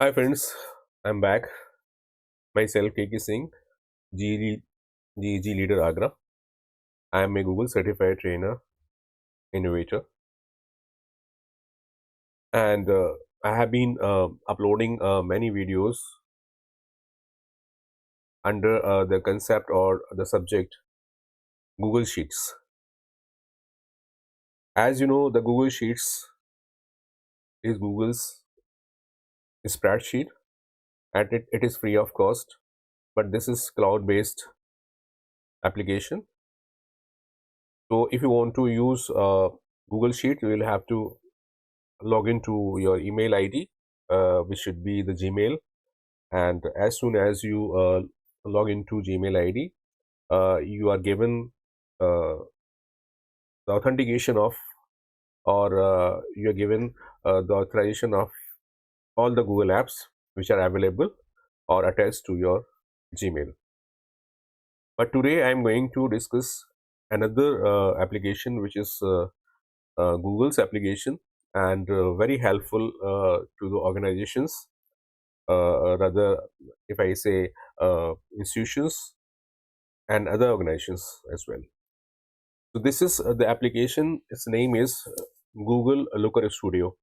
Hi friends, I'm back. Myself Techie Singh, GEG Leader Agra. I am a Google certified trainer, innovator, and I have been uploading many videos under the concept or the subject Google Sheets. As you know, the Google Sheets is Google's spreadsheet, and it is free of cost. But this is cloud-based application. So if you want to use Google Sheet, you will have to log into your email ID, which should be the Gmail. And as soon as you log into Gmail ID, you are given uh, the authentication of, or you are given the authorization of all the Google apps which are available or attached to your Gmail. But today I am going to discuss another application which is Google's application, and very helpful to the organizations, rather if I say institutions and other organizations as well. So this is the application. Its name is Google Looker Studio.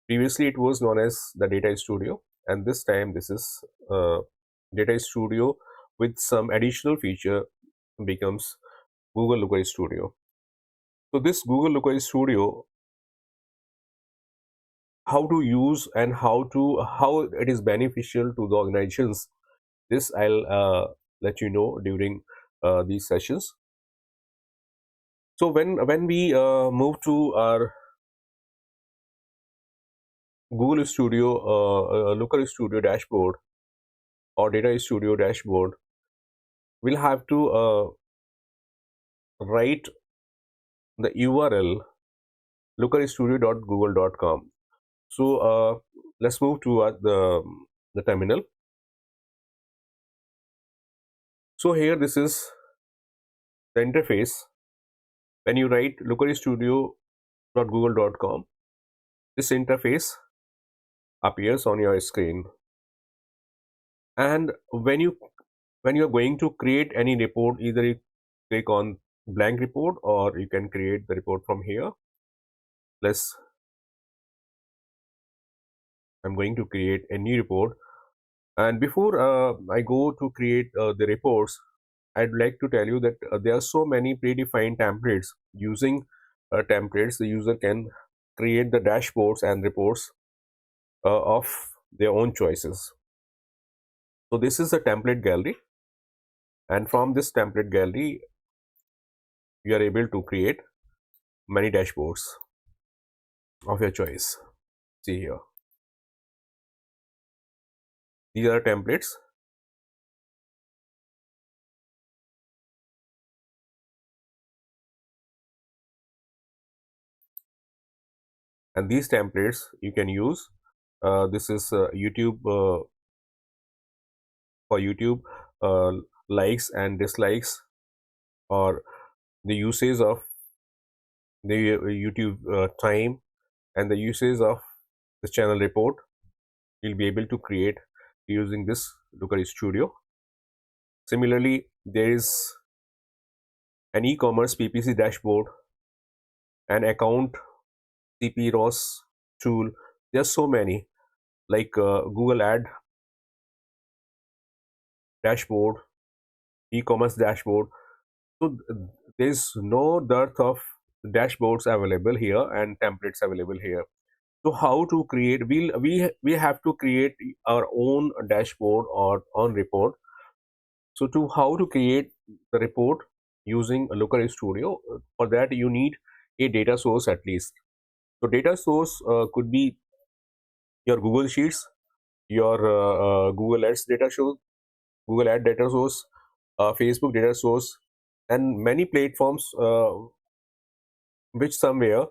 Previously it was known as the Data Studio, and this time this is Data Studio with some additional feature becomes Google Looker Studio. So this Google Looker Studio, how to use and how it is beneficial to the organizations, this I'll let you know during these sessions. So when we move to our Google Studio Looker Studio dashboard or Data Studio dashboard, we'll have to write the URL lookerstudio.google.com. So let's move to the terminal. So here this is the interface. When you write lookerstudio.google.com, this interface appears on your screen. And when you're going to create any report, either you click on blank report or you can create the report from here. Let's I'm going to create a new report. And before I go to create the reports, I'd like to tell you that there are so many predefined templates. Using templates, the user can create the dashboards and reports of their own choices. So this is a template gallery, and from this template gallery you are able to create many dashboards of your choice. See here, these are templates, and these templates you can use. This is YouTube, for YouTube, uh, likes and dislikes, or the usage of the YouTube time, and the usage of the channel report. You'll be able to create using this Looker Studio. Similarly, there is an e-commerce PPC dashboard, an account CP ROS tool. There's so many, like Google Ad dashboard, e-commerce dashboard. So there's no dearth of dashboards available here and templates available here. So how to create? We have to create our own dashboard or own report. So to how to create the report using a Looker Studio? For that you need a data source at least. So data source could be your Google Sheets, your Google Ads data source, Google Ad data source, Facebook data source, and many platforms which somewhere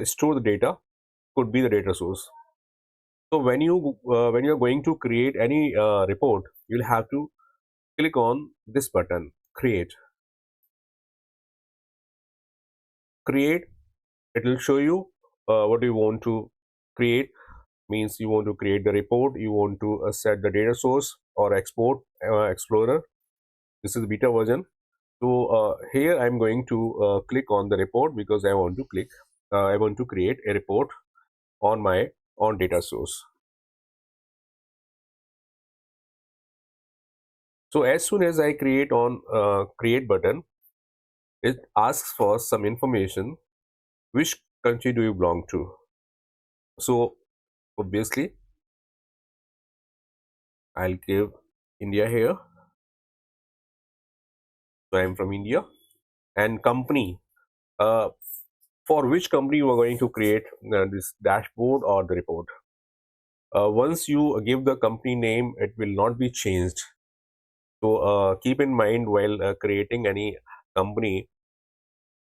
store the data could be the data source. So when you're going to create any report, you'll have to click on this button, create. Create. It will show you what you want to create. means you want to create the report, you want to set the data source or export explorer. This is beta version. So here I'm going to click on the report because I want to I want to create a report on my on data source. So as soon as I create on create button, it asks for some information. Which country do you belong to? So obviously I'll give India here. So I'm from India. And company. Uh, for which company you are going to create this dashboard or the report? Once you give the company name, it will not be changed. So keep in mind while creating any company,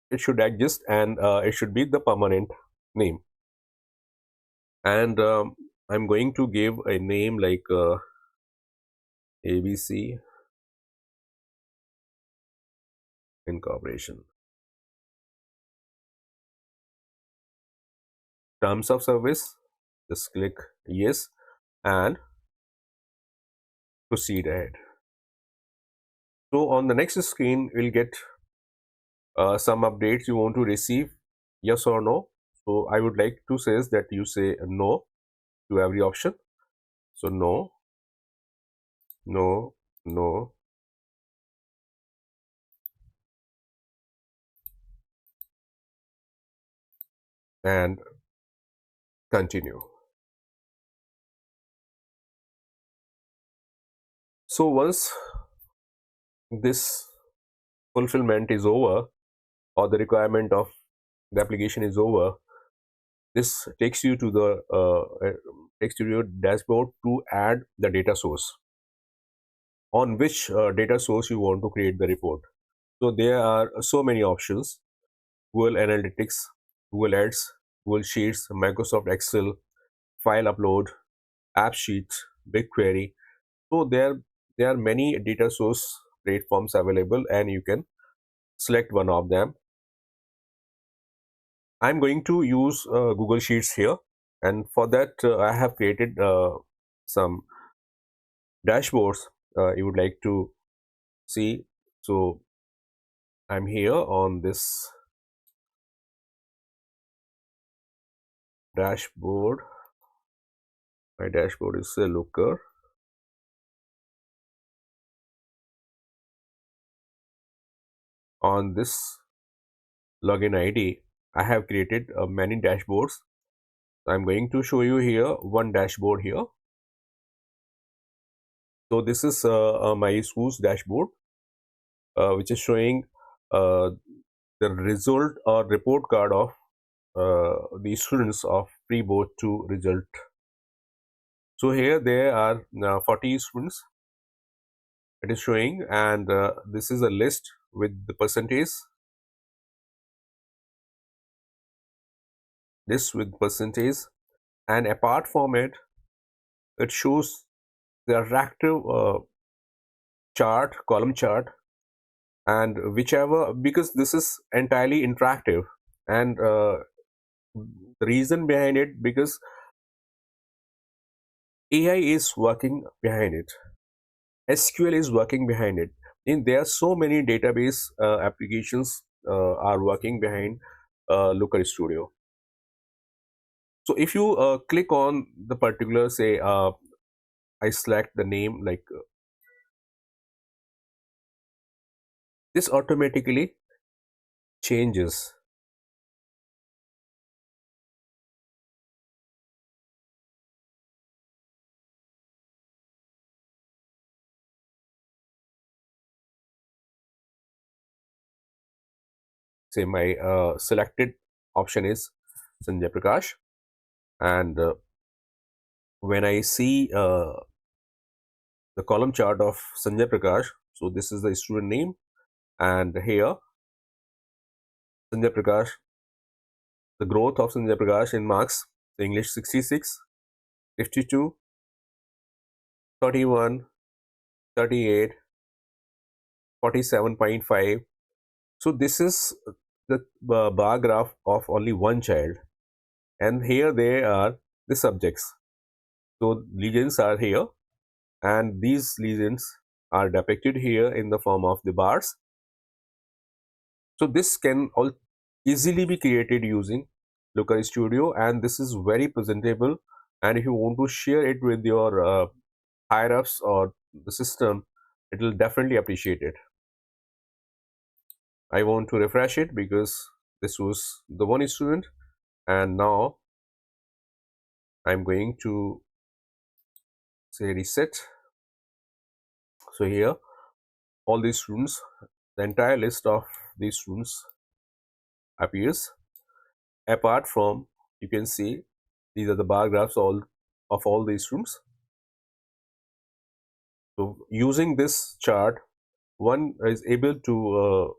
it should exist and it should be the permanent name. And I'm going to give a name like ABC Incorporation. Terms of service, just click yes and proceed ahead. So on the next screen, we'll get some updates you want to receive, yes or no. So I would like to say that you say no to every option. So no, no, no, and continue. So once this fulfillment is over or the requirement of the application is over, this takes you to the takes you to your dashboard to add the data source on which data source you want to create the report. So there are so many options: Google Analytics, Google Ads, Google Sheets, Microsoft Excel, file upload, app sheets, BigQuery. So there are many data source platforms available and you can select one of them. I'm going to use Google Sheets here, and for that I have created some dashboards you would like to see. So I'm here on this dashboard. My dashboard is a looker. On this login ID, I have created many dashboards. I'm going to show you here one dashboard here. So this is my school's dashboard, which is showing uh, the result or report card of the students of pre-board 2 result. So here there are 40 students it is showing, and this is a list with the percentage. This with percentage, and apart from it, it shows the interactive chart, column chart, and whichever, because this is entirely interactive, and the reason behind it, because AI is working behind it, SQL is working behind it, and there are so many database applications are working behind Looker Studio. So if you click on the particular, say I select the name like this automatically changes. Say my selected option is Sanjay Prakash, and when I see the column chart of Sanjay Prakash, so this is the student name, and here Sanjay Prakash, the growth of Sanjay Prakash in marks: English 66, 52, 31, 38, 47.5. So this is the bar graph of only one child, and here they are the subjects. So legends are here, and these legends are depicted here in the form of the bars. So this can all easily be created using Looker Studio, and this is very presentable. And if you want to share it with your higher ups or the system, it will definitely appreciate it. I want to refresh it because this was the one student, and now I'm going to say reset. So here all these students, the entire list of these students appears. Apart from, you can see these are the bar graphs all of all these students. So using this chart, one is able to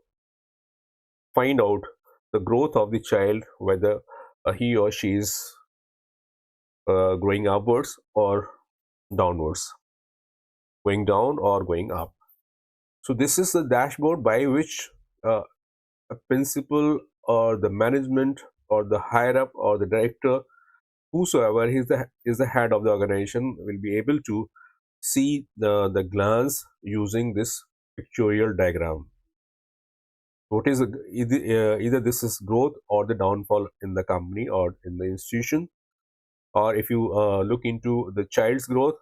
find out the growth of the child, whether he or she is growing upwards or downwards, going down or going up. So this is the dashboard by which a principal or the management or the higher up or the director, whosoever is the head of the organization, will be able to see the glance using this pictorial diagram. What is either this is growth or the downfall in the company or in the institution, or if you look into the child's growth,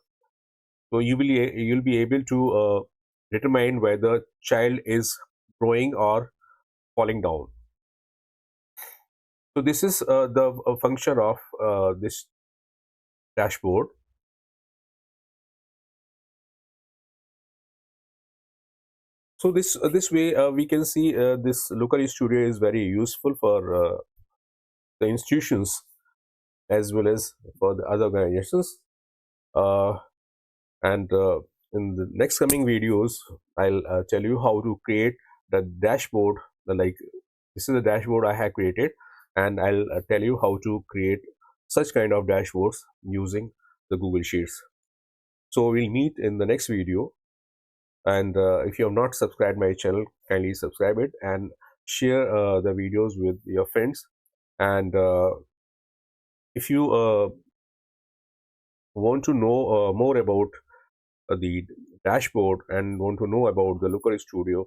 so you'll be able to determine whether child is growing or falling down. So this is the function of this dashboard. So this way we can see this Looker Studio is very useful for the institutions as well as for the other organizations. Uh, and in the next coming videos, I'll tell you how to create the dashboard. Like, this is the dashboard I have created, and I'll tell you how to create such kind of dashboards using the Google Sheets. So we'll meet in the next video. And if you have not subscribed my channel, kindly subscribe it and share the videos with your friends. And if you want to know more about the dashboard and want to know about the Looker Studio,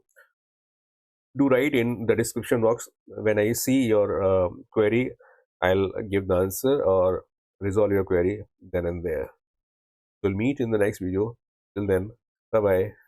do write in the description box. When I see your query, I'll give the answer or resolve your query then and there. We'll meet in the next video. Till then, bye bye.